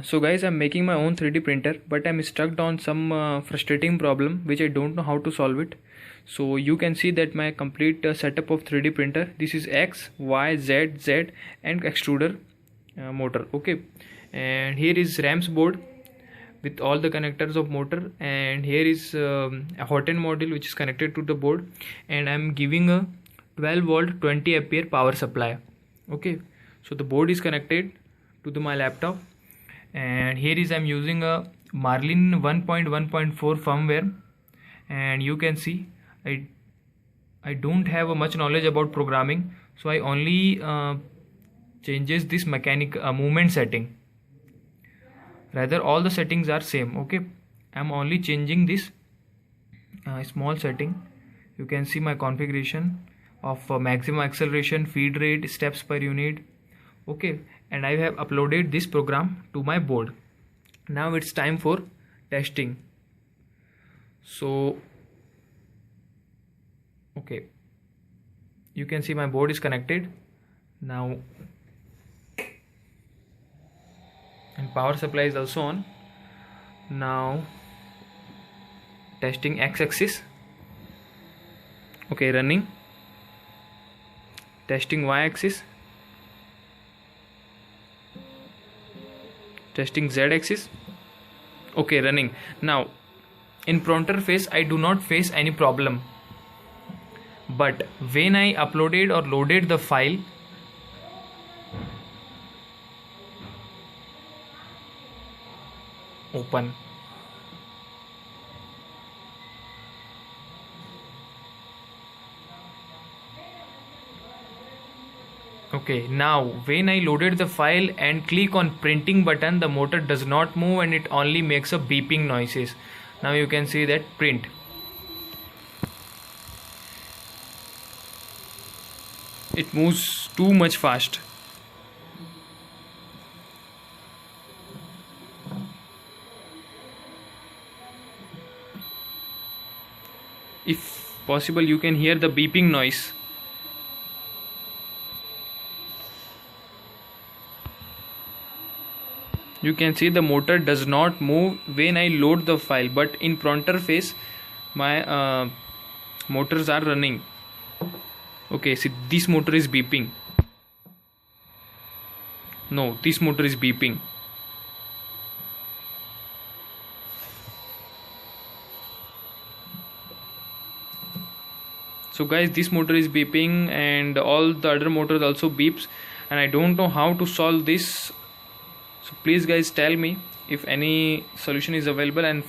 So guys, I'm making my own 3D printer, but I'm stuck on some frustrating problem which I don't know how to solve it. So you can see that my complete setup of 3D printer. This is X, Y, Z, Z and extruder motor. Okay, and here is RAM's board with all the connectors of motor, and here is a hot end module which is connected to the board, and I'm giving a 12 volt 20 ampere power supply. Okay, so the board is connected to my laptop, and here is I'm using a Marlin 1.1.4 firmware, and you can see I don't have much knowledge about programming, so I only changes this mechanic movement setting. Rather all the settings are same. Okay, I'm only changing this small setting. You can see my configuration of maximum acceleration, feed rate, steps per unit. Okay, and I have uploaded this program to my board. Now it's time for testing. So okay, you can see my board is connected now, and power supply is also on. Now testing x-axis. Okay, running. Testing y-axis. Testing z-axis. Okay, running. Now in printer phase I do not face any problem, but when I uploaded or loaded the file, open. Okay, now when I loaded the file and click on printing button, the motor does not move and it only makes a beeping noises. Now you can see that print. It moves too much fast. If possible, you can hear the beeping noise. You can see the motor does not move when I load the file, but in printer phase my motors are running. Okay, see, this motor is beeping. No, this motor is beeping. So guys, this motor is beeping and all the other motors also beeps, and I don't know how to solve this. So please guys, tell me if any solution is available, and